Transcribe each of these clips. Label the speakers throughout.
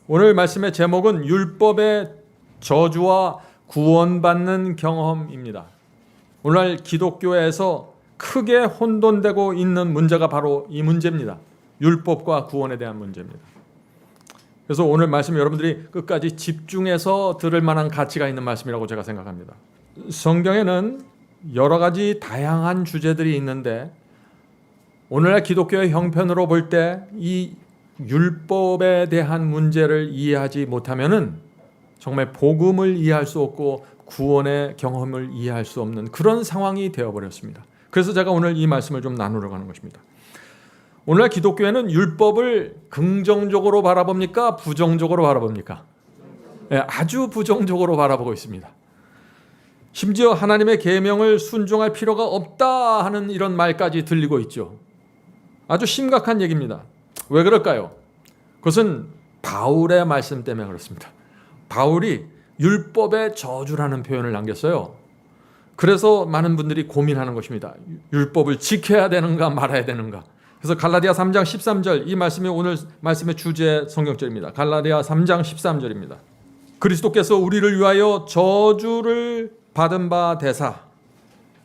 Speaker 1: 오늘 말씀의 제목은 율법의 저주와 구원받는 경험입니다. 오늘날 기독교에서 크게 혼돈되고 있는 문제가 바로 이 문제입니다. 율법과 구원에 대한 문제입니다. 그래서 오늘 말씀 여러분들이 끝까지 집중해서 들을 만한 가치가 있는 말씀이라고 제가 생각합니다. 성경에는 여러 가지 다양한 주제들이 있는데 오늘날 기독교의 형편으로 볼 때 이 율법에 대한 문제를 이해하지 못하면은 정말 복음을 이해할 수 없고 구원의 경험을 이해할 수 없는 그런 상황이 되어버렸습니다. 그래서 제가 오늘 이 말씀을 좀 나누려고 하는 것입니다. 오늘날 기독교회는 율법을 긍정적으로 바라봅니까? 부정적으로 바라봅니까? 네, 아주 부정적으로 바라보고 있습니다. 심지어 하나님의 계명을 순종할 필요가 없다 하는 이런 말까지 들리고 있죠. 아주 심각한 얘기입니다. 왜 그럴까요? 그것은 바울의 말씀 때문에 그렇습니다. 바울이 율법의 저주라는 표현을 남겼어요. 그래서 많은 분들이 고민하는 것입니다. 율법을 지켜야 되는가 말아야 되는가. 그래서 갈라디아 3장 13절, 이 말씀이 오늘 말씀의 주제 성경절입니다. 갈라디아 3장 13절입니다. 그리스도께서 우리를 위하여 저주를 받은 바 되사,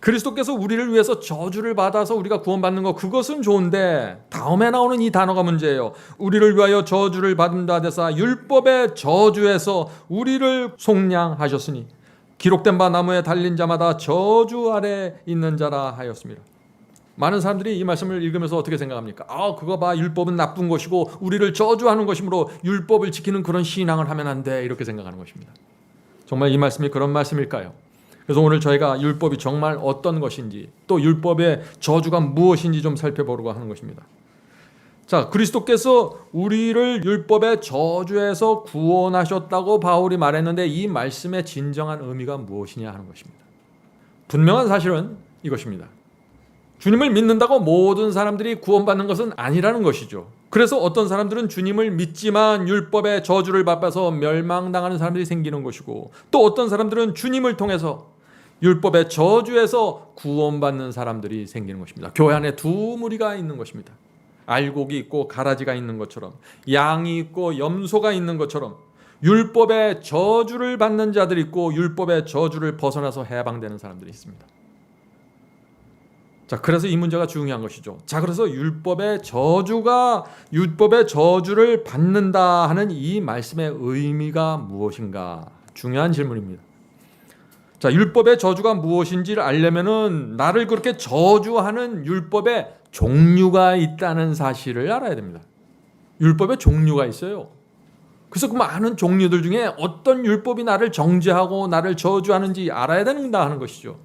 Speaker 1: 그리스도께서 우리를 위해서 저주를 받아서 우리가 구원받는 것, 그것은 좋은데 다음에 나오는 이 단어가 문제예요. 우리를 위하여 저주를 받은 바 되사 율법의 저주에서 우리를 속량하셨으니 기록된 바 나무에 달린 자마다 저주 아래 있는 자라 하였습니다. 많은 사람들이 이 말씀을 읽으면서 어떻게 생각합니까? 그거 봐, 율법은 나쁜 것이고 우리를 저주하는 것이므로 율법을 지키는 그런 신앙을 하면 안 돼, 이렇게 생각하는 것입니다. 정말 이 말씀이 그런 말씀일까요? 그래서 오늘 저희가 율법이 정말 어떤 것인지, 또 율법의 저주가 무엇인지 좀 살펴보려고 하는 것입니다. 자, 그리스도께서 우리를 율법의 저주에서 구원하셨다고 바울이 말했는데 이 말씀의 진정한 의미가 무엇이냐 하는 것입니다. 분명한 사실은 이것입니다. 주님을 믿는다고 모든 사람들이 구원받는 것은 아니라는 것이죠. 그래서 어떤 사람들은 주님을 믿지만 율법의 저주를 받아서 멸망당하는 사람들이 생기는 것이고, 또 어떤 사람들은 주님을 통해서 율법의 저주에서 구원받는 사람들이 생기는 것입니다. 교회 안에 두 무리가 있는 것입니다. 알곡이 있고 가라지가 있는 것처럼, 양이 있고 염소가 있는 것처럼 율법의 저주를 받는 자들이 있고 율법의 저주를 벗어나서 해방되는 사람들이 있습니다. 자, 그래서 이 문제가 중요한 것이죠. 자, 그래서 율법의 저주를 받는다 하는 이 말씀의 의미가 무엇인가? 중요한 질문입니다. 자, 율법의 저주가 무엇인지를 알려면은 나를 그렇게 저주하는 율법의 종류가 있다는 사실을 알아야 됩니다. 율법의 종류가 있어요. 그래서 그 많은 종류들 중에 어떤 율법이 나를 정죄하고 나를 저주하는지 알아야 된다 하는 것이죠.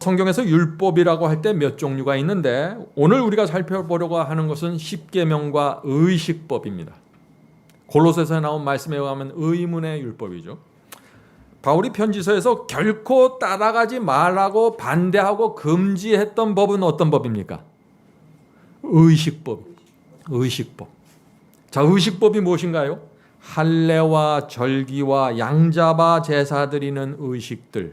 Speaker 1: 성경에서 율법이라고 할 때 몇 종류가 있는데 오늘 우리가 살펴보려고 하는 것은 십계명과 의식법입니다. 골로새서에 나온 말씀에 의하면 의문의 율법이죠. 바울이 편지서에서 결코 따라가지 말라고 반대하고 금지했던 법은 어떤 법입니까? 의식법. 자, 의식법이 무엇인가요? 할례와 절기와 양잡아 제사 드리는 의식들,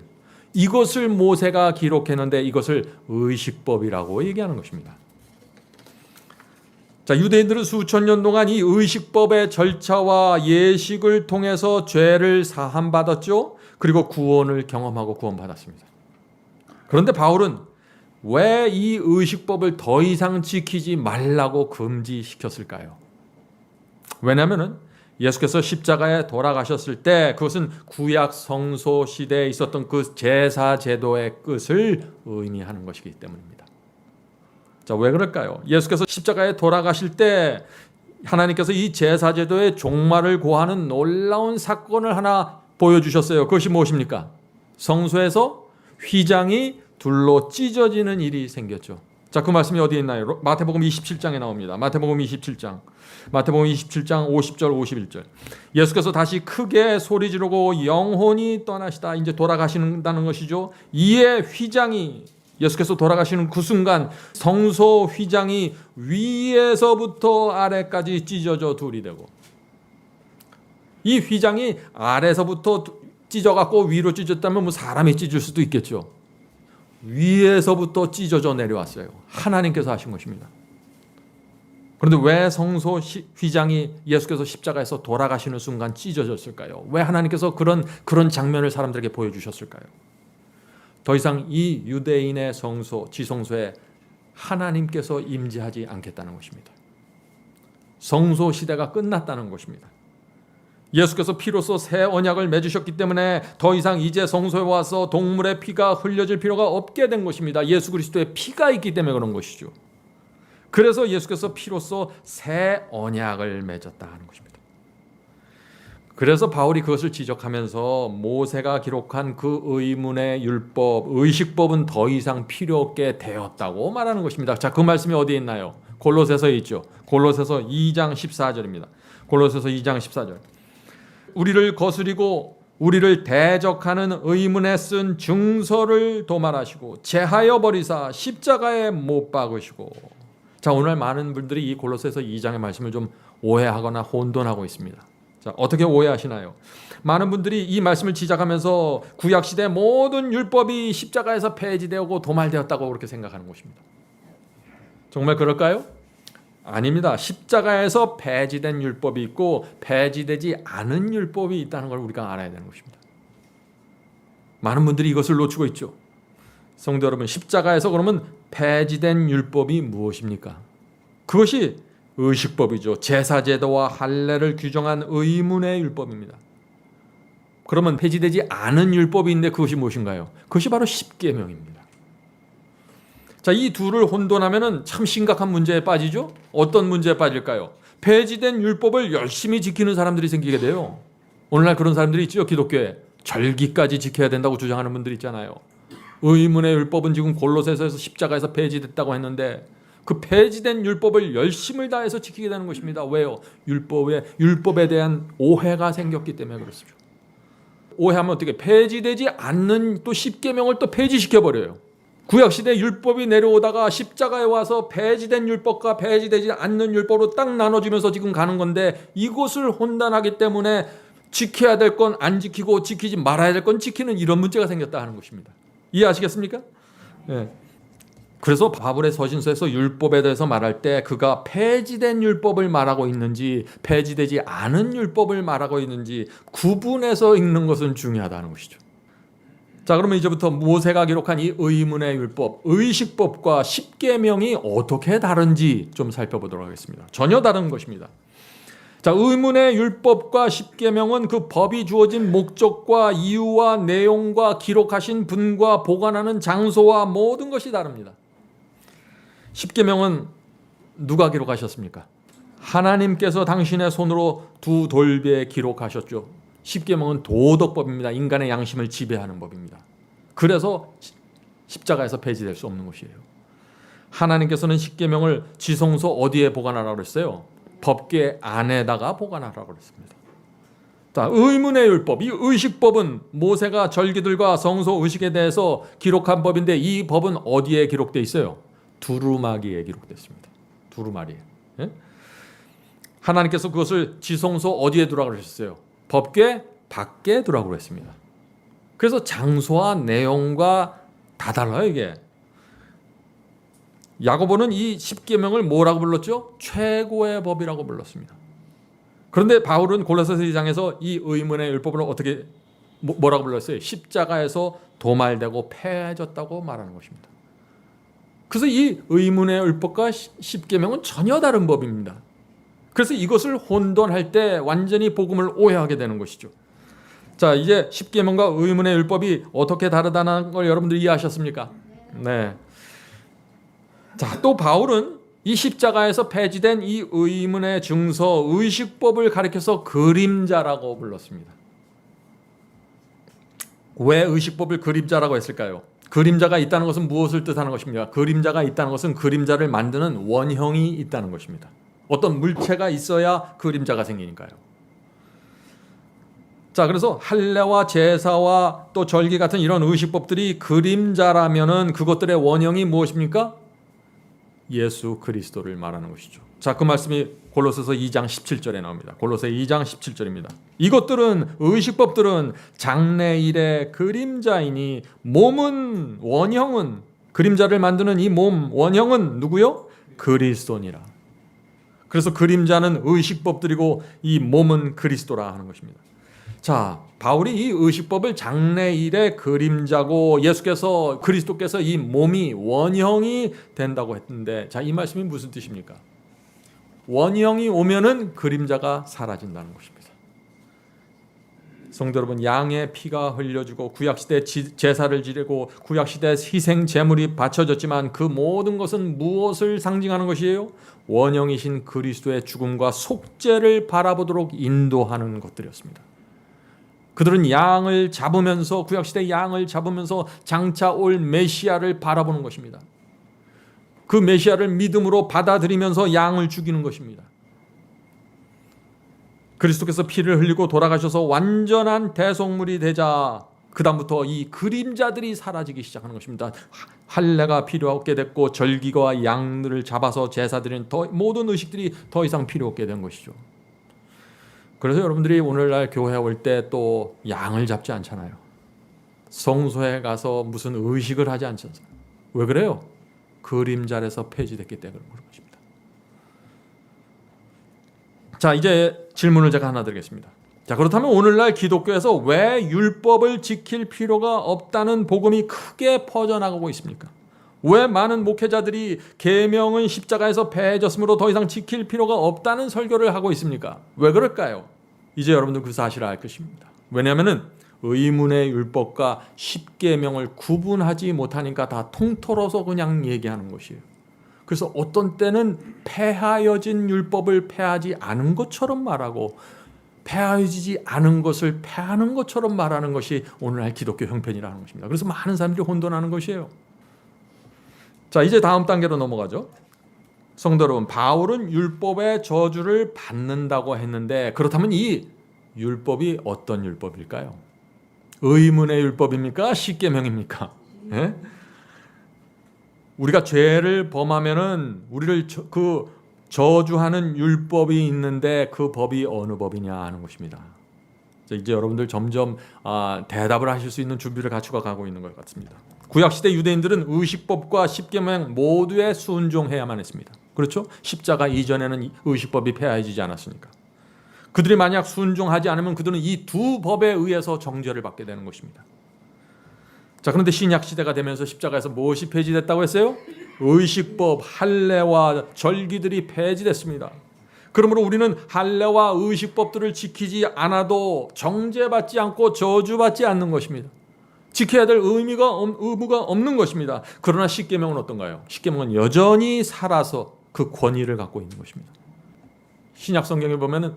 Speaker 1: 이것을 모세가 기록했는데 이것을 의식법이라고 얘기하는 것입니다. 자, 유대인들은 수천 년 동안 이 의식법의 절차와 예식을 통해서 죄를 사함받았죠. 그리고 구원을 경험하고 구원받았습니다. 그런데 바울은 왜 이 의식법을 더 이상 지키지 말라고 금지시켰을까요? 왜냐하면 예수께서 십자가에 돌아가셨을 때 그것은 구약 성소 시대에 있었던 그 제사 제도의 끝을 의미하는 것이기 때문입니다. 자, 왜 그럴까요? 예수께서 십자가에 돌아가실 때 하나님께서 이 제사 제도의 종말을 고하는 놀라운 사건을 하나 보여주셨어요. 그것이 무엇입니까? 성소에서 휘장이 둘로 찢어지는 일이 생겼죠. 자, 그 말씀이 어디에 있나요? 마태복음 27장에 나옵니다. 마태복음 27장 50절 51절. 예수께서 다시 크게 소리 지르고 영혼이 떠나시다, 이제 돌아가신다는 것이죠. 이에 휘장이, 예수께서 돌아가시는 그 순간 성소 휘장이 위에서부터 아래까지 찢어져 둘이 되고, 이 휘장이 아래서부터 찢어갖고 위로 찢었다면 뭐 사람이 찢을 수도 있겠죠. 위에서부터 찢어져 내려왔어요. 하나님께서 하신 것입니다. 그런데 왜 성소 휘장이 예수께서 십자가에서 돌아가시는 순간 찢어졌을까요? 왜 하나님께서 그런 장면을 사람들에게 보여주셨을까요? 더 이상 이 유대인의 성소, 지성소에 하나님께서 임재하지 않겠다는 것입니다. 성소 시대가 끝났다는 것입니다. 예수께서 피로써 새 언약을 맺으셨기 때문에 더 이상 이제 성소에 와서 동물의 피가 흘려질 필요가 없게 된 것입니다. 예수 그리스도의 피가 있기 때문에 그런 것이죠. 그래서 예수께서 피로써 새 언약을 맺었다 하는 것입니다. 그래서 바울이 그것을 지적하면서 모세가 기록한 그 의문의 율법, 의식법은 더 이상 필요 없게 되었다고 말하는 것입니다. 자, 그 말씀이 어디에 있나요? 골로새서에 있죠. 골로새서 2장 14절입니다. 골로새서 2장 14절. 우리를 거스리고 우리를 대적하는 의문에 쓴 증서를 도말하시고 제하여 버리사 십자가에 못 박으시고. 자, 오늘 많은 분들이 이 골로새서 2장의 말씀을 좀 오해하거나 혼돈하고 있습니다. 자, 어떻게 오해하시나요? 많은 분들이 이 말씀을 지적하면서 구약시대 모든 율법이 십자가에서 폐지되고 도말되었다고 그렇게 생각하는 것입니다. 정말 그럴까요? 아닙니다. 십자가에서 폐지된 율법이 있고 폐지되지 않은 율법이 있다는 걸 우리가 알아야 되는 것입니다. 많은 분들이 이것을 놓치고 있죠. 성도 여러분, 십자가에서 그러면 폐지된 율법이 무엇입니까? 그것이 의식법이죠. 제사제도와 할례를 규정한 의문의 율법입니다. 그러면 폐지되지 않은 율법이 있는데 그것이 무엇인가요? 그것이 바로 십계명입니다. 자, 이 둘을 혼돈하면 참 심각한 문제에 빠지죠. 어떤 문제에 빠질까요? 폐지된 율법을 열심히 지키는 사람들이 생기게 돼요. 오늘날 그런 사람들이 있죠. 기독교에 절기까지 지켜야 된다고 주장하는 분들 있잖아요. 의문의 율법은 지금 골로새서에서 십자가에서 폐지됐다고 했는데 그 폐지된 율법을 열심을 다해서 지키게 되는 것입니다. 왜요? 율법에 대한 오해가 생겼기 때문에 그렇습니다. 오해하면 어떻게? 폐지되지 않는 또 십계명을 또 폐지시켜버려요. 구약시대 율법이 내려오다가 십자가에 와서 폐지된 율법과 폐지되지 않는 율법으로 딱 나눠지면서 지금 가는 건데 이것을 혼돈하기 때문에 지켜야 될 건 안 지키고 지키지 말아야 될 건 지키는 이런 문제가 생겼다 하는 것입니다. 이해하시겠습니까? 네. 그래서 바울의 서신서에서 율법에 대해서 말할 때 그가 폐지된 율법을 말하고 있는지 폐지되지 않은 율법을 말하고 있는지 구분해서 읽는 것은 중요하다는 것이죠. 자, 그러면 이제부터 모세가 기록한 이 의문의 율법, 의식법과 십계명이 어떻게 다른지 좀 살펴보도록 하겠습니다. 전혀 다른 것입니다. 자, 의문의 율법과 십계명은 그 법이 주어진 목적과 이유와 내용과 기록하신 분과 보관하는 장소와 모든 것이 다릅니다. 십계명은 누가 기록하셨습니까? 하나님께서 당신의 손으로 두 돌비에 기록하셨죠. 십계명은 도덕법입니다. 인간의 양심을 지배하는 법입니다. 그래서 십자가에서 폐지될 수 없는 것이에요. 하나님께서는 십계명을 지성소 어디에 보관하라고 그랬어요? 법궤 안에다가 보관하라고 그랬습니다. 자, 의문의 율법, 이 의식법은 모세가 절기들과 성소 의식에 대해서 기록한 법인데 이 법은 어디에 기록되어 있어요? 두루마기에 기록됐습니다. 두루마리에. 예? 하나님께서 그것을 지성소 어디에 두라고 그러셨어요? 법궤 밖에 두라고 했습니다. 그래서 장소와 내용과 다 달라요, 이게. 야고보는 이 십계명을 뭐라고 불렀죠? 최고의 법이라고 불렀습니다. 그런데 바울은 골로새서 2장에서 이 의문의 율법을 어떻게 뭐라고 불렀어요? 십자가에서 도말되고 폐해졌다고 말하는 것입니다. 그래서 이 의문의 율법과 십계명은 전혀 다른 법입니다. 그래서 이것을 혼돈할 때 완전히 복음을 오해하게 되는 것이죠. 자, 이제 십계명과 의문의 율법이 어떻게 다르다는 걸 여러분들이 이해하셨습니까? 네. 자, 또 바울은 이 십자가에서 폐지된 이 의문의 증서, 의식법을 가리켜서 그림자라고 불렀습니다. 왜 의식법을 그림자라고 했을까요? 그림자가 있다는 것은 무엇을 뜻하는 것입니까? 그림자가 있다는 것은 그림자를 만드는 원형이 있다는 것입니다. 어떤 물체가 있어야 그림자가 생기니까요. 자, 그래서 할례와 제사와 또 절기 같은 이런 의식법들이 그림자라면은 그것들의 원형이 무엇입니까? 예수 그리스도를 말하는 것이죠. 자, 그 말씀이 골로새서 2장 17절에 나옵니다. 골로새 2장 17절입니다. 이것들은 의식법들은 장래일의 그림자이니 몸은 원형은 그림자를 만드는 이 몸 원형은 누구요? 그리스도니라. 그래서 그림자는 의식법들이고 이 몸은 그리스도라 하는 것입니다. 자, 바울이 이 의식법을 장래일의 그림자고 예수께서 그리스도께서 이 몸이 원형이 된다고 했는데, 자, 이 말씀이 무슨 뜻입니까? 원형이 오면은 그림자가 사라진다는 것입니다. 성도 여러분, 양의 피가 흘려지고 구약시대 제사를 지내고 구약시대 희생 제물이 바쳐졌지만 그 모든 것은 무엇을 상징하는 것이에요? 원형이신 그리스도의 죽음과 속죄를 바라보도록 인도하는 것들이었습니다. 그들은 양을 잡으면서 구약시대 양을 잡으면서 장차 올 메시아를 바라보는 것입니다. 그 메시아를 믿음으로 받아들이면서 양을 죽이는 것입니다. 그리스도께서 피를 흘리고 돌아가셔서 완전한 대속물이 되자 그 다음부터 이 그림자들이 사라지기 시작하는 것입니다. 할례가 필요 없게 됐고 절기와 양들을 잡아서 제사 드리는 모든 의식들이 더 이상 필요 없게 된 것이죠. 그래서 여러분들이 오늘날 교회에 올 때 또 양을 잡지 않잖아요. 성소에 가서 무슨 의식을 하지 않잖아요. 왜 그래요? 그림자에서 폐지됐기 때문에 그런 것입니다. 자, 이제 질문을 제가 하나 드리겠습니다. 자, 그렇다면 오늘날 기독교에서 왜 율법을 지킬 필요가 없다는 복음이 크게 퍼져나가고 있습니까? 왜 많은 목회자들이 계명은 십자가에서 폐해졌으므로 더 이상 지킬 필요가 없다는 설교를 하고 있습니까? 왜 그럴까요? 이제 여러분들 그 사실을 알 것입니다. 왜냐하면 의문의 율법과 십계명을 구분하지 못하니까 다 통틀어서 그냥 얘기하는 것이에요. 그래서 어떤 때는 폐하여진 율법을 폐하지 않은 것처럼 말하고 폐하여지지 않은 것을 폐하는 것처럼 말하는 것이 오늘날 기독교 형편이라는 것입니다. 그래서 많은 사람들이 혼돈하는 것이에요. 자, 이제 다음 단계로 넘어가죠. 성도 여러분, 바울은 율법의 저주를 받는다고 했는데 그렇다면 이 율법이 어떤 율법일까요? 의문의 율법입니까? 십계명입니까? 예? 우리가 죄를 범하면은 우리를 저주하는 율법이 있는데 그 법이 어느 법이냐 하는 것입니다. 이제 여러분들 점점 대답을 하실 수 있는 준비를 갖추어 가고 있는 것 같습니다. 구약시대 유대인들은 의식법과 십계명 모두에 순종해야만 했습니다. 그렇죠? 십자가 이전에는 의식법이 폐하해지지 않았으니까. 그들이 만약 순종하지 않으면 그들은 이 두 법에 의해서 정죄를 받게 되는 것입니다. 자, 그런데 신약 시대가 되면서 십자가에서 무엇이 폐지됐다고 했어요? 의식법, 할례와 절기들이 폐지됐습니다. 그러므로 우리는 할례와 의식법들을 지키지 않아도 정죄받지 않고 저주받지 않는 것입니다. 지켜야 될 의무가 없는 것입니다. 그러나 십계명은 어떤가요? 십계명은 여전히 살아서 그 권위를 갖고 있는 것입니다. 신약 성경에 보면은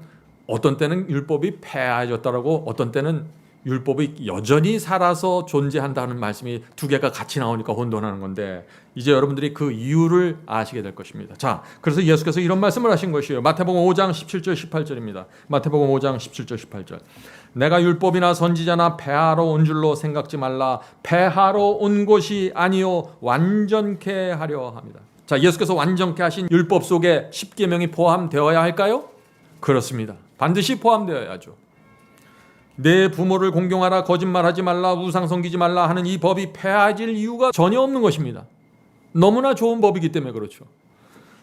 Speaker 1: 어떤 때는 율법이 폐하여졌다라고 어떤 때는 율법이 여전히 살아서 존재한다는 말씀이 두 개가 같이 나오니까 혼돈하는 건데 이제 여러분들이 그 이유를 아시게 될 것입니다. 자, 그래서 예수께서 이런 말씀을 하신 것이에요. 마태복음 5장 17절 18절입니다. 마태복음 5장 17절 18절. 내가 율법이나 선지자나 폐하러 온 줄로 생각지 말라. 폐하러 온 것이 아니요 완전케 하려 합니다. 자, 예수께서 완전케 하신 율법 속에 십계명이 포함되어야 할까요? 그렇습니다. 반드시 포함되어야죠. 내 부모를 공경하라, 거짓말하지 말라, 우상 섬기지 말라 하는 이 법이 폐하질 이유가 전혀 없는 것입니다. 너무나 좋은 법이기 때문에 그렇죠.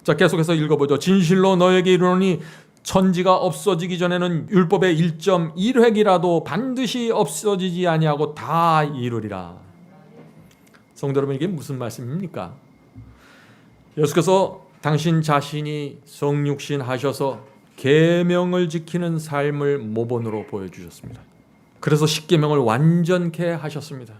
Speaker 1: 자, 계속해서 읽어보죠. 진실로 너에게 이르노니 천지가 없어지기 전에는 율법의 1.1획이라도 반드시 없어지지 아니하고 다 이루리라. 성도 여러분, 이게 무슨 말씀입니까? 예수께서 당신 자신이 성육신 하셔서 계명을 지키는 삶을 모본으로 보여주셨습니다. 그래서 십계명을 완전케 하셨습니다.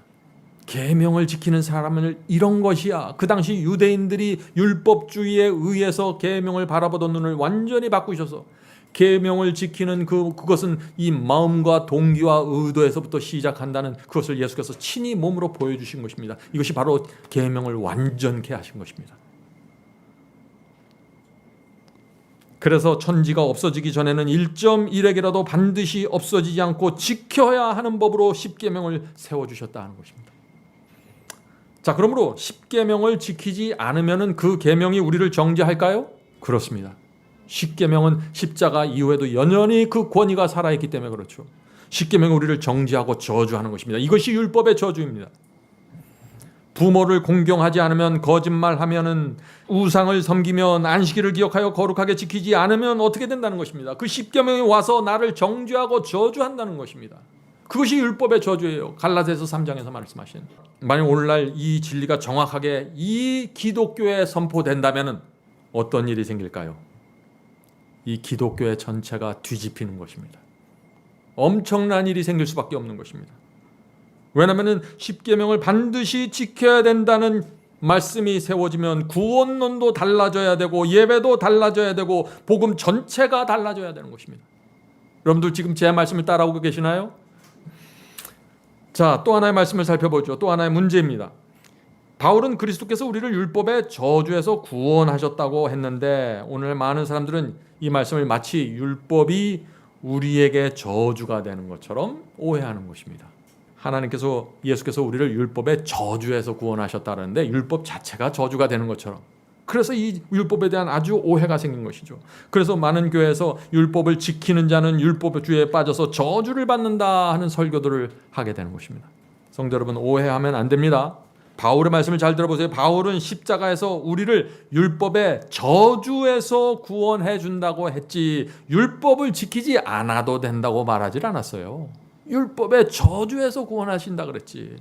Speaker 1: 계명을 지키는 사람은 이런 것이야. 그 당시 유대인들이 율법주의에 의해서 계명을 바라보던 눈을 완전히 바꾸셔서 계명을 지키는 그것은 이 마음과 동기와 의도에서부터 시작한다는 그것을 예수께서 친히 몸으로 보여주신 것입니다. 이것이 바로 계명을 완전케 하신 것입니다. 그래서 천지가 없어지기 전에는 1.1획이라도 반드시 없어지지 않고 지켜야 하는 법으로 십계명을 세워주셨다 하는 것입니다. 자, 그러므로 십계명을 지키지 않으면 그 계명이 우리를 정죄할까요? 그렇습니다. 십계명은 십자가 이후에도 여전히 그 권위가 살아있기 때문에 그렇죠. 십계명은 우리를 정죄하고 저주하는 것입니다. 이것이 율법의 저주입니다. 부모를 공경하지 않으면, 거짓말하면은, 우상을 섬기면, 안식일을 기억하여 거룩하게 지키지 않으면 어떻게 된다는 것입니다. 그 십계명이 와서 나를 정죄하고 저주한다는 것입니다. 그것이 율법의 저주예요. 갈라디아서 3장에서 말씀하신. 만약 오늘날 이 진리가 정확하게 이 기독교에 선포된다면 어떤 일이 생길까요? 이 기독교의 전체가 뒤집히는 것입니다. 엄청난 일이 생길 수밖에 없는 것입니다. 왜냐하면 십계명을 반드시 지켜야 된다는 말씀이 세워지면 구원론도 달라져야 되고 예배도 달라져야 되고 복음 전체가 달라져야 되는 것입니다. 여러분들 지금 제 말씀을 따라오고 계시나요? 자, 또 하나의 말씀을 살펴보죠. 또 하나의 문제입니다. 바울은 그리스도께서 우리를 율법의 저주에서 구원하셨다고 했는데 오늘 많은 사람들은 이 말씀을 마치 율법이 우리에게 저주가 되는 것처럼 오해하는 것입니다. 하나님께서, 예수께서 우리를 율법의 저주에서 구원하셨다는데 율법 자체가 저주가 되는 것처럼, 그래서 이 율법에 대한 아주 오해가 생긴 것이죠. 그래서 많은 교회에서 율법을 지키는 자는 율법의 주에 빠져서 저주를 받는다 하는 설교들을 하게 되는 것입니다. 성도 여러분, 오해하면 안 됩니다. 바울의 말씀을 잘 들어보세요. 바울은 십자가에서 우리를 율법의 저주에서 구원해 준다고 했지 율법을 지키지 않아도 된다고 말하지 않았어요. 율법의 저주에서 구원하신다 그랬지.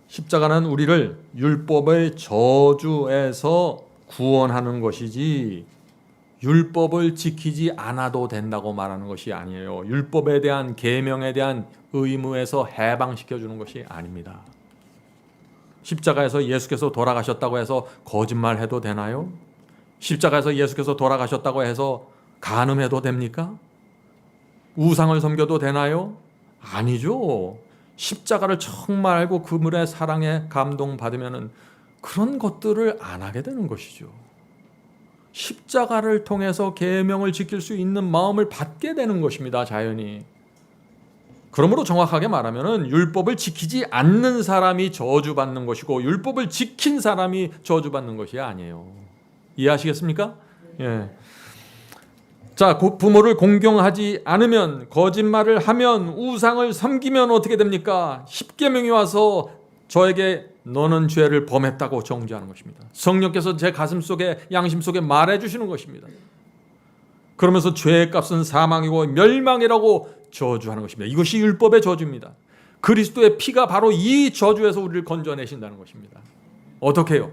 Speaker 1: 십자가는 우리를 율법의 저주에서 구원하는 것이지 율법을 지키지 않아도 된다고 말하는 것이 아니에요. 율법에 대한 계명에 대한 의무에서 해방시켜 주는 것이 아닙니다. 십자가에서 예수께서 돌아가셨다고 해서 거짓말해도 되나요? 십자가에서 예수께서 돌아가셨다고 해서 간음해도 됩니까? 우상을 섬겨도 되나요? 아니죠. 십자가를 정말 알고 그분의 사랑에 감동받으면 그런 것들을 안 하게 되는 것이죠. 십자가를 통해서 계명을 지킬 수 있는 마음을 받게 되는 것입니다. 자연히. 그러므로 정확하게 말하면 율법을 지키지 않는 사람이 저주받는 것이고 율법을 지킨 사람이 저주받는 것이 아니에요. 이해하시겠습니까? 예. 자, 부모를 공경하지 않으면, 거짓말을 하면, 우상을 섬기면 어떻게 됩니까? 십계명이 와서 저에게 너는 죄를 범했다고 정죄하는 것입니다. 성령께서 제 가슴 속에, 양심 속에 말해주시는 것입니다. 그러면서 죄의 값은 사망이고 멸망이라고 저주하는 것입니다. 이것이 율법의 저주입니다. 그리스도의 피가 바로 이 저주에서 우리를 건져내신다는 것입니다. 어떻게 해요?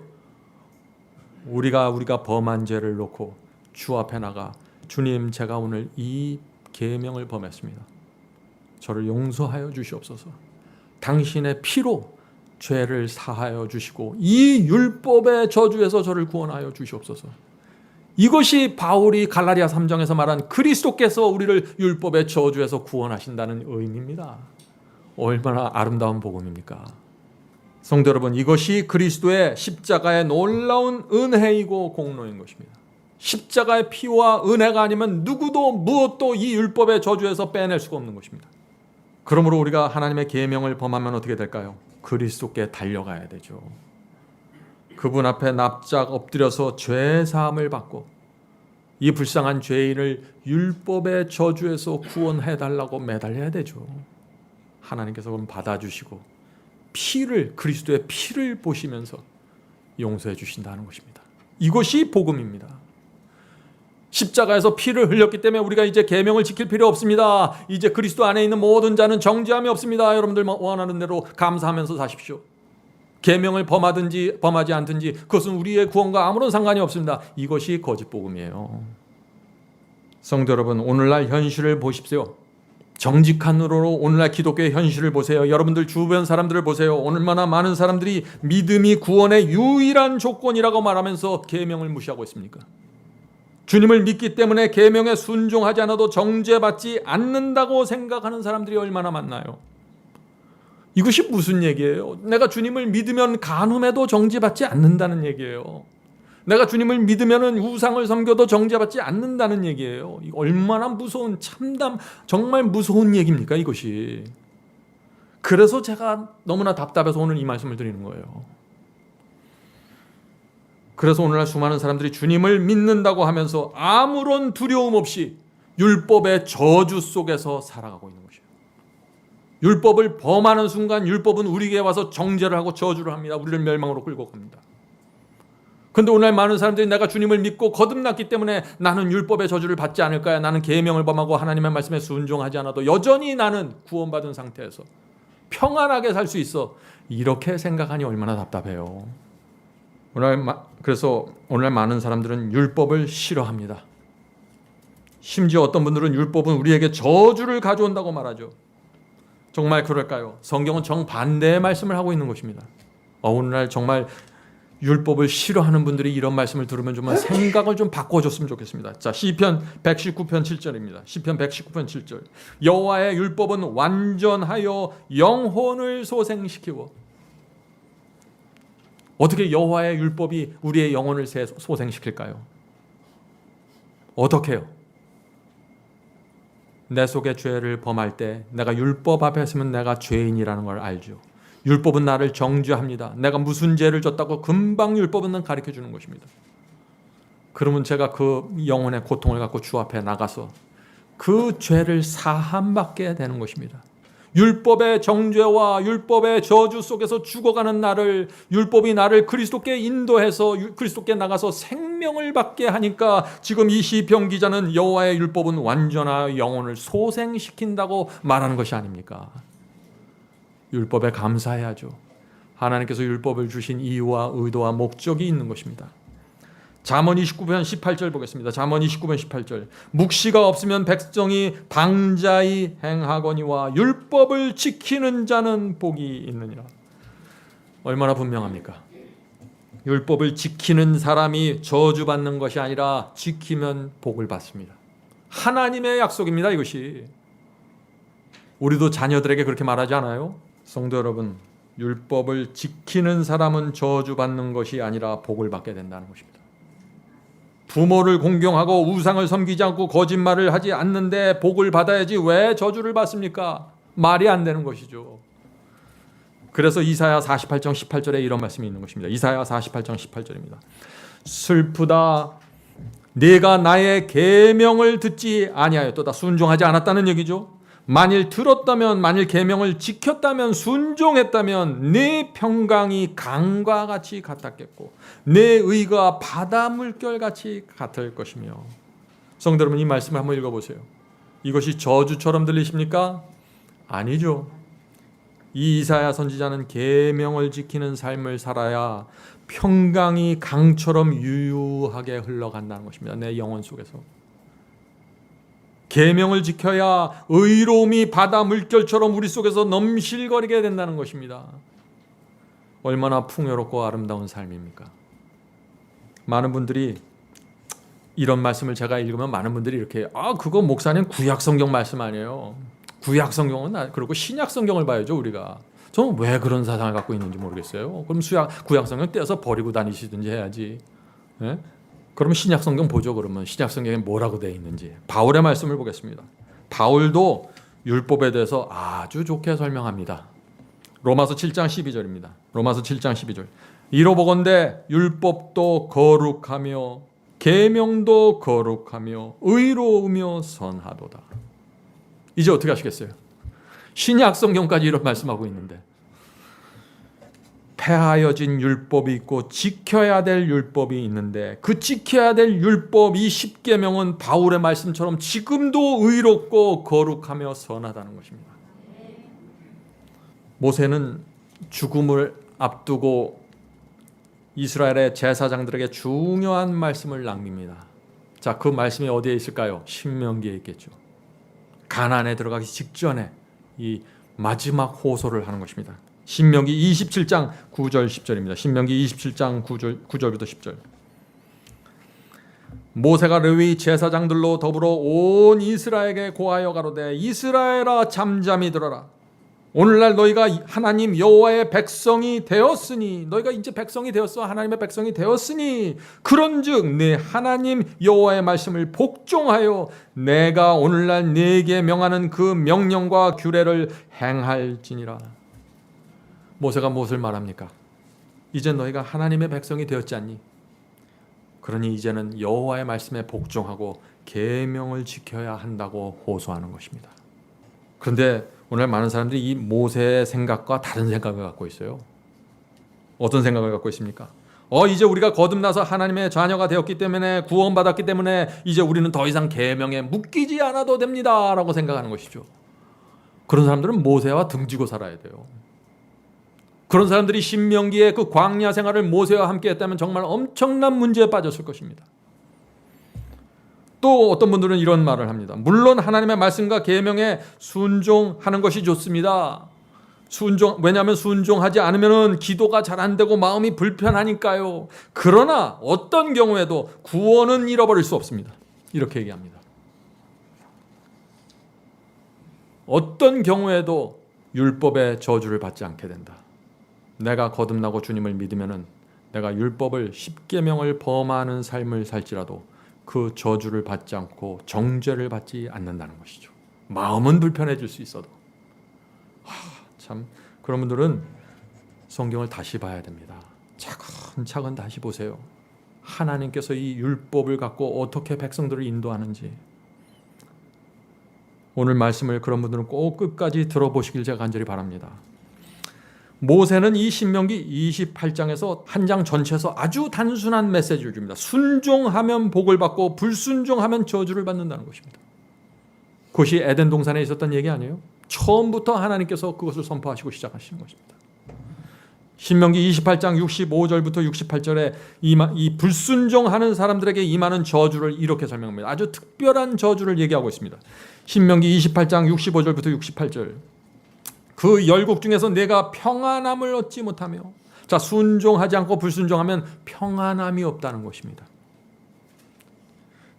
Speaker 1: 우리가 범한 죄를 놓고 주 앞에 나가, 주님, 제가 오늘 이 계명을 범했습니다. 저를 용서하여 주시옵소서. 당신의 피로 죄를 사하여 주시고 이 율법의 저주에서 저를 구원하여 주시옵소서. 이것이 바울이 갈라디아 3장에서 말한 그리스도께서 우리를 율법의 저주에서 구원하신다는 의미입니다. 얼마나 아름다운 복음입니까? 성도 여러분, 이것이 그리스도의 십자가의 놀라운 은혜이고 공로인 것입니다. 십자가의 피와 은혜가 아니면 누구도 무엇도 이 율법의 저주에서 빼낼 수가 없는 것입니다. 그러므로 우리가 하나님의 계명을 범하면 어떻게 될까요? 그리스도께 달려가야 되죠. 그분 앞에 납작 엎드려서 죄 사함을 받고 이 불쌍한 죄인을 율법의 저주에서 구원해 달라고 매달려야 되죠. 하나님께서 그럼 받아주시고 그리스도의 피를 보시면서 용서해 주신다는 것입니다. 이것이 복음입니다. 십자가에서 피를 흘렸기 때문에 우리가 이제 계명을 지킬 필요 없습니다. 이제 그리스도 안에 있는 모든 자는 정죄함이 없습니다. 여러분들 원하는 대로 감사하면서 사십시오. 계명을 범하든지 범하지 않든지 그것은 우리의 구원과 아무런 상관이 없습니다. 이것이 거짓 복음이에요. 성도 여러분, 오늘날 현실을 보십시오. 정직한으로 오늘날 기독교의 현실을 보세요. 여러분들 주변 사람들을 보세요. 얼마나 많은 사람들이 믿음이 구원의 유일한 조건이라고 말하면서 계명을 무시하고 있습니까? 주님을 믿기 때문에 계명에 순종하지 않아도 정죄받지 않는다고 생각하는 사람들이 얼마나 많나요? 이것이 무슨 얘기예요? 내가 주님을 믿으면 간음해도 정죄받지 않는다는 얘기예요. 내가 주님을 믿으면 우상을 섬겨도 정죄받지 않는다는 얘기예요. 이거 얼마나 무서운, 정말 무서운 얘기입니까, 이것이. 그래서 제가 너무나 답답해서 오늘 이 말씀을 드리는 거예요. 그래서 오늘날 수많은 사람들이 주님을 믿는다고 하면서 아무런 두려움 없이 율법의 저주 속에서 살아가고 있는 것이에요. 율법을 범하는 순간 율법은 우리에게 와서 정죄를 하고 저주를 합니다. 우리를 멸망으로 끌고 갑니다. 그런데 오늘 많은 사람들이 내가 주님을 믿고 거듭났기 때문에 나는 율법의 저주를 받지 않을 거야. 나는 계명을 범하고 하나님의 말씀에 순종하지 않아도 여전히 나는 구원받은 상태에서 평안하게 살 수 있어. 이렇게 생각하니 얼마나 답답해요. 그래서 오늘 많은 사람들은 율법을 싫어합니다. 심지어 어떤 분들은 율법은 우리에게 저주를 가져온다고 말하죠. 정말 그럴까요? 성경은 정반대의 말씀을 하고 있는 것입니다. 오늘날 정말 율법을 싫어하는 분들이 이런 말씀을 들으면 좀 생각을 좀 바꿔줬으면 좋겠습니다. 자, 시편 119편 7절입니다. 시편 119편 7절. 여호와의 율법은 완전하여 영혼을 소생시키고. 어떻게 여호와의 율법이 우리의 영혼을 소생시킬까요? 어떻게요? 내 속에 죄를 범할 때 내가 율법 앞에 서면 내가 죄인이라는 걸 알죠. 율법은 나를 정죄합니다. 내가 무슨 죄를 졌다고 금방 율법은 가르쳐 주는 것입니다. 그러면 제가 그 영혼의 고통을 갖고 주 앞에 나가서 그 죄를 사함받게 되는 것입니다. 율법의 정죄와 율법의 저주 속에서 죽어가는 나를, 율법이 나를 그리스도께 인도해서 그리스도께 나가서 생명을 받게 하니까 지금 이 시편 기자는 여호와의 율법은 완전한 영혼을 소생시킨다고 말하는 것이 아닙니까? 율법에 감사해야죠. 하나님께서 율법을 주신 이유와 의도와 목적이 있는 것입니다. 잠언 29편 18절 보겠습니다. 잠언 29편 18절. 묵시가 없으면 백성이 방자히 행하거니와 율법을 지키는 자는 복이 있느니라. 얼마나 분명합니까? 율법을 지키는 사람이 저주받는 것이 아니라 지키면 복을 받습니다. 하나님의 약속입니다, 이것이. 우리도 자녀들에게 그렇게 말하지 않아요? 성도 여러분, 율법을 지키는 사람은 저주받는 것이 아니라 복을 받게 된다는 것입니다. 부모를 공경하고 우상을 섬기지 않고 거짓말을 하지 않는데 복을 받아야지 왜 저주를 받습니까? 말이 안 되는 것이죠. 그래서 이사야 48장 18절에 이런 말씀이 있는 것입니다. 이사야 48장 18절입니다. 슬프다. 네가 나의 계명을 듣지 아니하였도다. 순종하지 않았다는 얘기죠. 만일 들었다면, 만일 계명을 지켰다면, 순종했다면 네 평강이 강과 같이 같았겠고 내 의가 바다 물결같이 같을 것이며. 성도 여러분, 이 말씀을 한번 읽어보세요. 이것이 저주처럼 들리십니까? 아니죠. 이 이사야 선지자는 계명을 지키는 삶을 살아야 평강이 강처럼 유유하게 흘러간다는 것입니다. 내 영혼 속에서. 계명을 지켜야 의로움이 바다 물결처럼 우리 속에서 넘실거리게 된다는 것입니다. 얼마나 풍요롭고 아름다운 삶입니까? 많은 분들이 이런 말씀을 제가 읽으면 많은 분들이 이렇게 그거 목사님 구약 성경 말씀 아니에요. 구약 성경은 그리고 신약 성경을 봐야죠, 우리가. 저는 왜 그런 사상을 갖고 있는지 모르겠어요. 그럼 구약 성경 떼어서 버리고 다니시든지 해야지. 예? 그러면 신약 성경 보죠. 그러면 신약 성경에 뭐라고 되어 있는지. 바울의 말씀을 보겠습니다. 바울도 율법에 대해서 아주 좋게 설명합니다. 로마서 7장 12절입니다. 로마서 7장 12절. 이로보건대 율법도 거룩하며 계명도 거룩하며 의로우며 선하도다. 이제 어떻게 하시겠어요? 신약 성경까지 이런 말씀하고 있는데 폐하여진 율법이 있고 지켜야 될 율법이 있는데 그 지켜야 될 율법 이 10계명은 바울의 말씀처럼 지금도 의롭고 거룩하며 선하다는 것입니다. 모세는 죽음을 앞두고 이스라엘의 제사장들에게 중요한 말씀을 남깁니다. 자, 그 말씀이 어디에 있을까요? 신명기에 있겠죠. 가나안에 들어가기 직전에 이 마지막 호소를 하는 것입니다. 신명기 27장 9절 10절입니다. 신명기 27장 9절부터 10절. 모세가 레위 제사장들로 더불어 온 이스라엘에게 고하여 가로되 이스라엘아 잠잠히 들어라. 오늘날 너희가 하나님 여호와의 백성이 되었으니 너희가 이제 백성이 되었어. 하나님의 백성이 되었으니 그런즉 네 하나님 여호와의 말씀을 복종하여 내가 오늘날 네게 명하는 그 명령과 규례를 행할지니라. 모세가 무엇을 말합니까? 이제 너희가 하나님의 백성이 되었지 않니? 그러니 이제는 여호와의 말씀에 복종하고 계명을 지켜야 한다고 호소하는 것입니다. 그런데 오늘 많은 사람들이 이 모세의 생각과 다른 생각을 갖고 있어요. 어떤 생각을 갖고 있습니까? 이제 우리가 거듭나서 하나님의 자녀가 되었기 때문에, 구원받았기 때문에 이제 우리는 더 이상 계명에 묶이지 않아도 됩니다 라고 생각하는 것이죠. 그런 사람들은 모세와 등지고 살아야 돼요. 그런 사람들이 신명기의 그 광야 생활을 모세와 함께 했다면 정말 엄청난 문제에 빠졌을 것입니다. 또 어떤 분들은 이런 말을 합니다. 물론 하나님의 말씀과 계명에 순종하는 것이 좋습니다. 왜냐하면 순종하지 않으면 기도가 잘 안 되고 마음이 불편하니까요. 그러나 어떤 경우에도 구원은 잃어버릴 수 없습니다. 이렇게 얘기합니다. 어떤 경우에도 율법의 저주를 받지 않게 된다. 내가 거듭나고 주님을 믿으면 내가 율법을 10계명을 범하는 삶을 살지라도 그 저주를 받지 않고 정죄를 받지 않는다는 것이죠. 마음은 불편해질 수 있어도. 참 그런 분들은 성경을 다시 봐야 됩니다. 차근차근 다시 보세요. 하나님께서 이 율법을 갖고 어떻게 백성들을 인도하는지. 오늘 말씀을 그런 분들은 꼭 끝까지 들어보시길 제가 간절히 바랍니다. 모세는 이 신명기 28장에서 한 장 전체에서 아주 단순한 메시지를 줍니다. 순종하면 복을 받고 불순종하면 저주를 받는다는 것입니다. 그것이 에덴 동산에 있었던 얘기 아니에요? 처음부터 하나님께서 그것을 선포하시고 시작하신 것입니다. 신명기 28장 65절부터 68절에 이 불순종하는 사람들에게 임하는 저주를 이렇게 설명합니다. 아주 특별한 저주를 얘기하고 있습니다. 신명기 28장 65절부터 68절. 그 열국 중에서 내가 평안함을 얻지 못하며, 자, 순종하지 않고 불순종하면 평안함이 없다는 것입니다.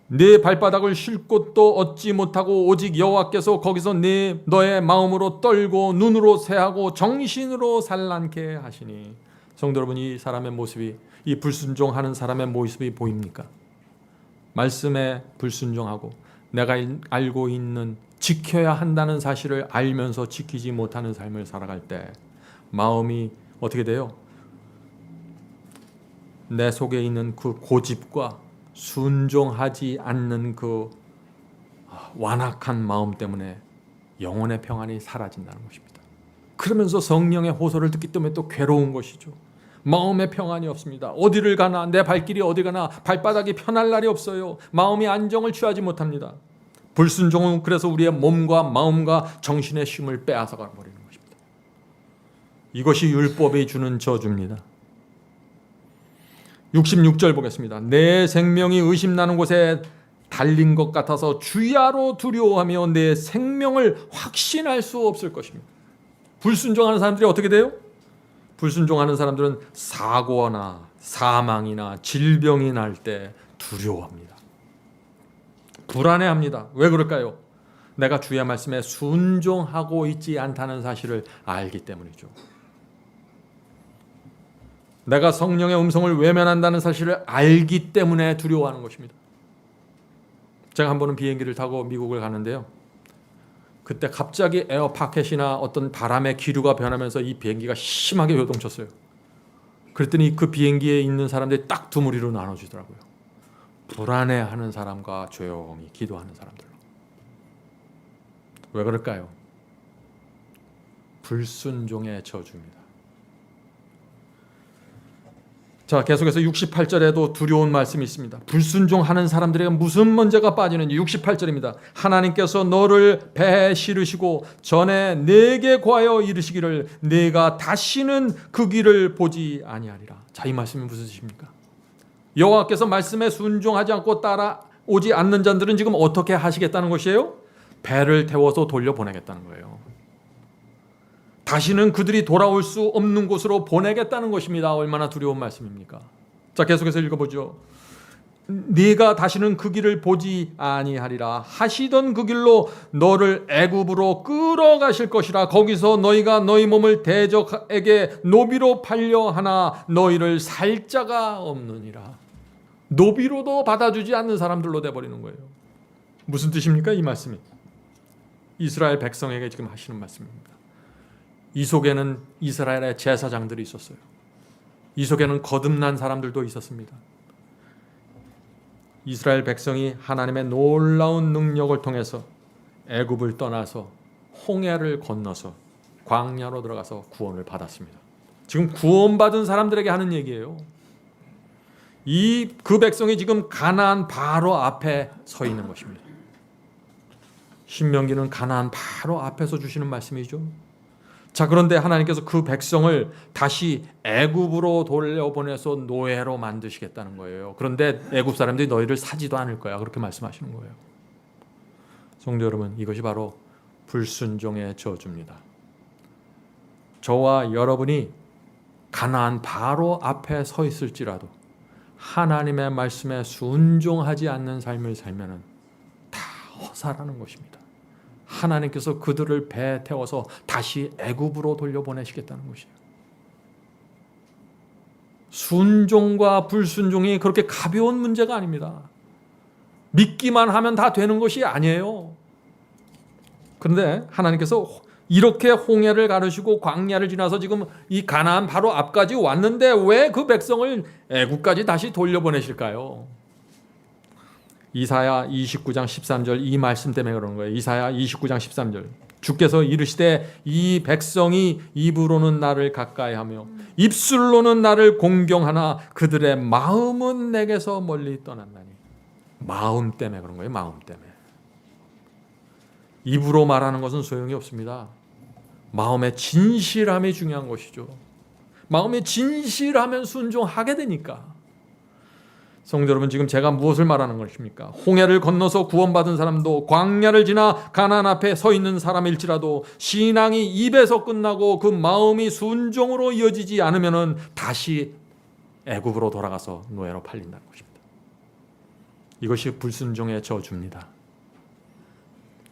Speaker 1: 내 발바닥을 쉴 곳도 얻지 못하고 오직 여호와께서 거기서 너의 마음으로 떨고 눈으로 새하고 정신으로 산란케 하시니. 성도 여러분, 이 사람의 모습이, 이 불순종하는 사람의 모습이 보입니까? 말씀에 불순종하고 내가 알고 있는 지켜야 한다는 사실을 알면서 지키지 못하는 삶을 살아갈 때 마음이 어떻게 돼요? 내 속에 있는 그 고집과 순종하지 않는 그 완악한 마음 때문에 영혼의 평안이 사라진다는 것입니다. 그러면서 성령의 호소를 듣기 때문에 또 괴로운 것이죠. 마음의 평안이 없습니다. 어디를 가나, 내 발길이 어디 가나 발바닥이 편할 날이 없어요. 마음이 안정을 취하지 못합니다. 불순종은 그래서 우리의 몸과 마음과 정신의 쉼을 빼앗아 버리는 것입니다. 이것이 율법이 주는 저주입니다. 66절 보겠습니다. 내 생명이 의심나는 곳에 달린 것 같아서 주야로 두려워하며 내 생명을 확신할 수 없을 것입니다. 불순종하는 사람들이 어떻게 돼요? 불순종하는 사람들은 사고나 사망이나 질병이 날 때 두려워합니다. 불안해합니다. 왜 그럴까요? 내가 주의 말씀에 순종하고 있지 않다는 사실을 알기 때문이죠. 내가 성령의 음성을 외면한다는 사실을 알기 때문에 두려워하는 것입니다. 제가 한 번은 비행기를 타고 미국을 가는데요. 그때 갑자기 에어파켓이나 어떤 바람의 기류가 변하면서 이 비행기가 심하게 요동쳤어요. 그랬더니 그 비행기에 있는 사람들이 딱 두 무리로 나눠지더라고요. 불안해하는 사람과 조용히 기도하는 사람들로. 왜 그럴까요? 불순종의 저주입니다. 자, 계속해서 68절에도 두려운 말씀이 있습니다. 불순종하는 사람들에게 무슨 문제가 빠지는지. 68절입니다. 하나님께서 너를 배에 실으시고 전에 내게 구하여 이르시기를 내가 다시는 그 길을 보지 아니하리라. 자, 이 말씀이 무슨 뜻입니까? 여호와께서 말씀에 순종하지 않고 따라오지 않는 자들은 지금 어떻게 하시겠다는 것이에요? 배를 태워서 돌려보내겠다는 거예요. 다시는 그들이 돌아올 수 없는 곳으로 보내겠다는 것입니다. 얼마나 두려운 말씀입니까? 자, 계속해서 읽어보죠. 네가 다시는 그 길을 보지 아니하리라. 하시던 그 길로 너를 애굽으로 끌어가실 것이라. 거기서 너희가 너희 몸을 대적에게 노비로 팔려 하나 너희를 살 자가 없느니라. 노비로도 받아주지 않는 사람들로 돼버리는 거예요. 무슨 뜻입니까? 이 말씀이 이스라엘 백성에게 지금 하시는 말씀입니다. 이 속에는 이스라엘의 제사장들이 있었어요. 이 속에는 거듭난 사람들도 있었습니다. 이스라엘 백성이 하나님의 놀라운 능력을 통해서 애굽을 떠나서 홍해를 건너서 광야로 들어가서 구원을 받았습니다. 지금 구원받은 사람들에게 하는 얘기예요. 그 백성이 지금 가나안 바로 앞에 서 있는 것입니다. 신명기는 가나안 바로 앞에서 주시는 말씀이죠. 자, 그런데 하나님께서 그 백성을 다시 애굽으로 돌려보내서 노예로 만드시겠다는 거예요. 그런데 애굽 사람들이 너희를 사지도 않을 거야, 그렇게 말씀하시는 거예요. 성도 여러분, 이것이 바로 불순종의 저주입니다. 저와 여러분이 가나안 바로 앞에 서 있을지라도 하나님의 말씀에 순종하지 않는 삶을 살면은 다 허사라는 것입니다. 하나님께서 그들을 배에 태워서 다시 애굽으로 돌려보내시겠다는 것이에요. 순종과 불순종이 그렇게 가벼운 문제가 아닙니다. 믿기만 하면 다 되는 것이 아니에요. 그런데 하나님께서 이렇게 홍해를 가르시고 광야를 지나서 지금 이 가나안 바로 앞까지 왔는데 왜 그 백성을 애굽까지 다시 돌려보내실까요? 이사야 29장 13절 이 말씀 때문에 그러는 거예요. 이사야 29장 13절. 주께서 이르시되 이 백성이 입으로는 나를 가까이하며 입술로는 나를 공경하나 그들의 마음은 내게서 멀리 떠났나니. 마음 때문에 그런 거예요. 마음 때문에. 입으로 말하는 것은 소용이 없습니다. 마음의 진실함이 중요한 것이죠. 마음의 진실하면 순종하게 되니까. 성도 여러분, 지금 제가 무엇을 말하는 것입니까? 홍해를 건너서 구원받은 사람도 광야를 지나 가나안 앞에 서 있는 사람일지라도 신앙이 입에서 끝나고 그 마음이 순종으로 이어지지 않으면 다시 애굽으로 돌아가서 노예로 팔린다는 것입니다. 이것이 불순종의 저주입니다.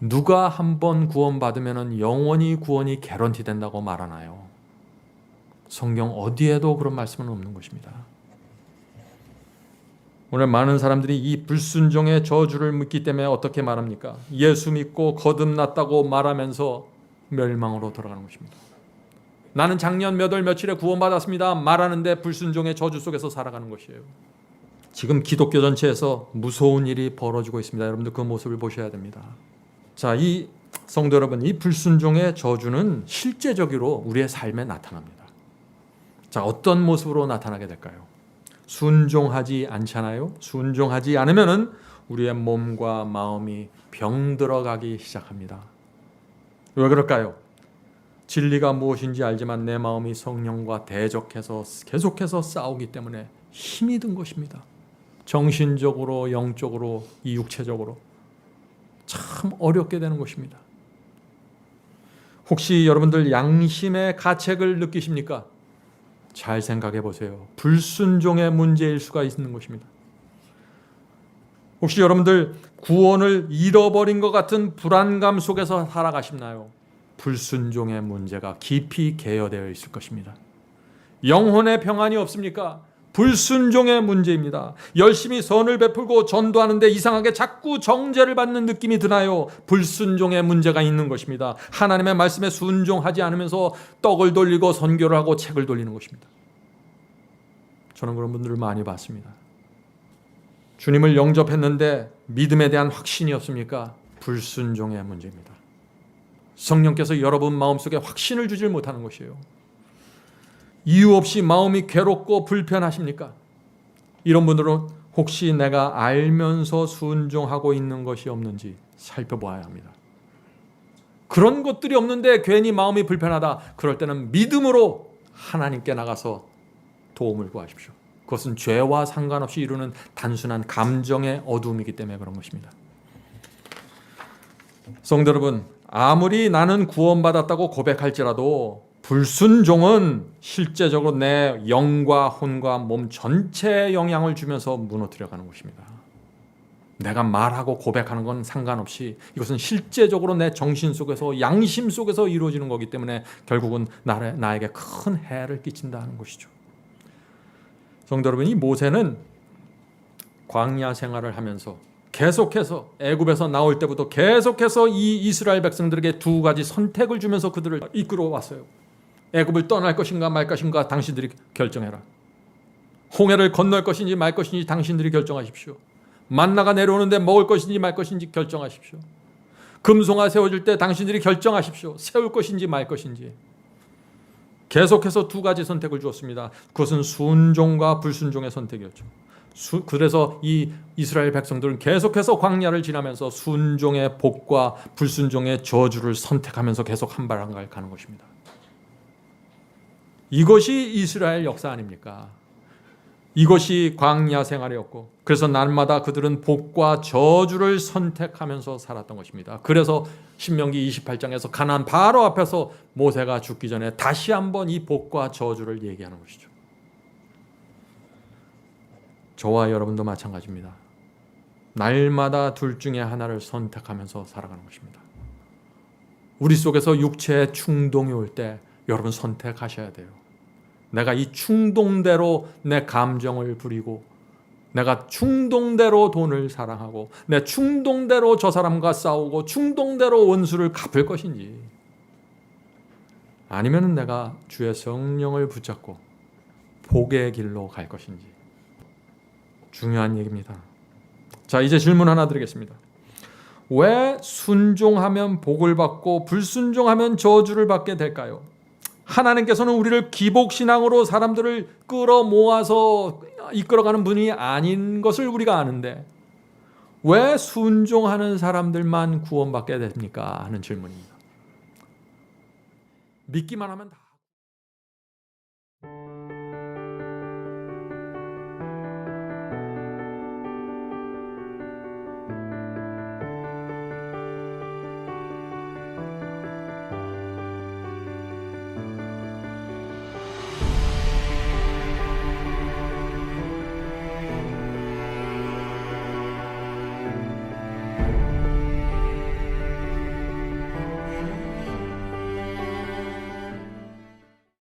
Speaker 1: 누가 한번 구원받으면 영원히 구원이 개런티 된다고 말하나요? 성경 어디에도 그런 말씀은 없는 것입니다. 오늘 많은 사람들이 이 불순종의 저주를 묻기 때문에 어떻게 말합니까? 예수 믿고 거듭났다고 말하면서 멸망으로 돌아가는 것입니다. 나는 작년 몇 월 며칠에 구원받았습니다 말하는데 불순종의 저주 속에서 살아가는 것이에요. 지금 기독교 전체에서 무서운 일이 벌어지고 있습니다. 여러분들 그 모습을 보셔야 됩니다. 자, 이 성도 여러분, 이 불순종의 저주는 실제적으로 우리의 삶에 나타납니다. 자, 어떤 모습으로 나타나게 될까요? 순종하지 않잖아요. 순종하지 않으면은 우리의 몸과 마음이 병들어가기 시작합니다. 왜 그럴까요? 진리가 무엇인지 알지만 내 마음이 성령과 대적해서 계속해서 싸우기 때문에 힘이 든 것입니다. 정신적으로, 영적으로, 이 육체적으로 참 어렵게 되는 것입니다. 혹시 여러분들 양심의 가책을 느끼십니까? 잘 생각해 보세요. 불순종의 문제일 수가 있는 것입니다. 혹시 여러분들 구원을 잃어버린 것 같은 불안감 속에서 살아가시나요? 불순종의 문제가 깊이 개여되어 있을 것입니다. 영혼의 평안이 없습니까? 불순종의 문제입니다. 열심히 선을 베풀고 전도하는데 이상하게 자꾸 정죄를 받는 느낌이 드나요? 불순종의 문제가 있는 것입니다. 하나님의 말씀에 순종하지 않으면서 떡을 돌리고 선교를 하고 책을 돌리는 것입니다. 저는 그런 분들을 많이 봤습니다. 주님을 영접했는데 믿음에 대한 확신이 없습니까? 불순종의 문제입니다. 성령께서 여러분 마음속에 확신을 주질 못하는 것이에요. 이유 없이 마음이 괴롭고 불편하십니까? 이런 분들은 혹시 내가 알면서 순종하고 있는 것이 없는지 살펴보아야 합니다. 그런 것들이 없는데 괜히 마음이 불편하다. 그럴 때는 믿음으로 하나님께 나가서 도움을 구하십시오. 그것은 죄와 상관없이 이루는 단순한 감정의 어두움이기 때문에 그런 것입니다. 성도 여러분, 아무리 나는 구원받았다고 고백할지라도 불순종은 실제적으로 내 영과 혼과 몸 전체에 영향을 주면서 무너뜨려가는 것입니다. 내가 말하고 고백하는 건 상관없이 이것은 실제적으로 내 정신 속에서 양심 속에서 이루어지는 거기 때문에 결국은 나에게 큰 해를 끼친다는 것이죠. 성도 여러분, 이 모세는 광야 생활을 하면서 계속해서 애굽에서 나올 때부터 계속해서 이 이스라엘 백성들에게 두 가지 선택을 주면서 그들을 이끌어 왔어요. 애굽을 떠날 것인가 말 것인가 당신들이 결정해라. 홍해를 건널 것인지 말 것인지 당신들이 결정하십시오. 만나가 내려오는데 먹을 것인지 말 것인지 결정하십시오. 금송아 세워줄 때 당신들이 결정하십시오. 세울 것인지 말 것인지. 계속해서 두 가지 선택을 주었습니다. 그것은 순종과 불순종의 선택이었죠. 그래서 이 이스라엘 백성들은 계속해서 광야를 지나면서 순종의 복과 불순종의 저주를 선택하면서 계속 한 발 한 발 가는 것입니다. 이것이 이스라엘 역사 아닙니까? 이것이 광야 생활이었고, 그래서 날마다 그들은 복과 저주를 선택하면서 살았던 것입니다. 그래서 신명기 28장에서 가나안 바로 앞에서 모세가 죽기 전에 다시 한번 이 복과 저주를 얘기하는 것이죠. 저와 여러분도 마찬가지입니다. 날마다 둘 중에 하나를 선택하면서 살아가는 것입니다. 우리 속에서 육체의 충동이 올 때 여러분 선택하셔야 돼요. 내가 이 충동대로 내 감정을 부리고, 내가 충동대로 돈을 사랑하고, 내 충동대로 저 사람과 싸우고, 충동대로 원수를 갚을 것인지, 아니면 내가 주의 성령을 붙잡고 복의 길로 갈 것인지. 중요한 얘기입니다. 자, 이제 질문 하나 드리겠습니다. 왜 순종하면 복을 받고 불순종하면 저주를 받게 될까요? 하나님께서는 우리를 기복신앙으로 사람들을 끌어모아서 이끌어가는 분이 아닌 것을 우리가 아는데 왜 순종하는 사람들만 구원받게 됩니까? 하는 질문입니다. 믿기만 하면 다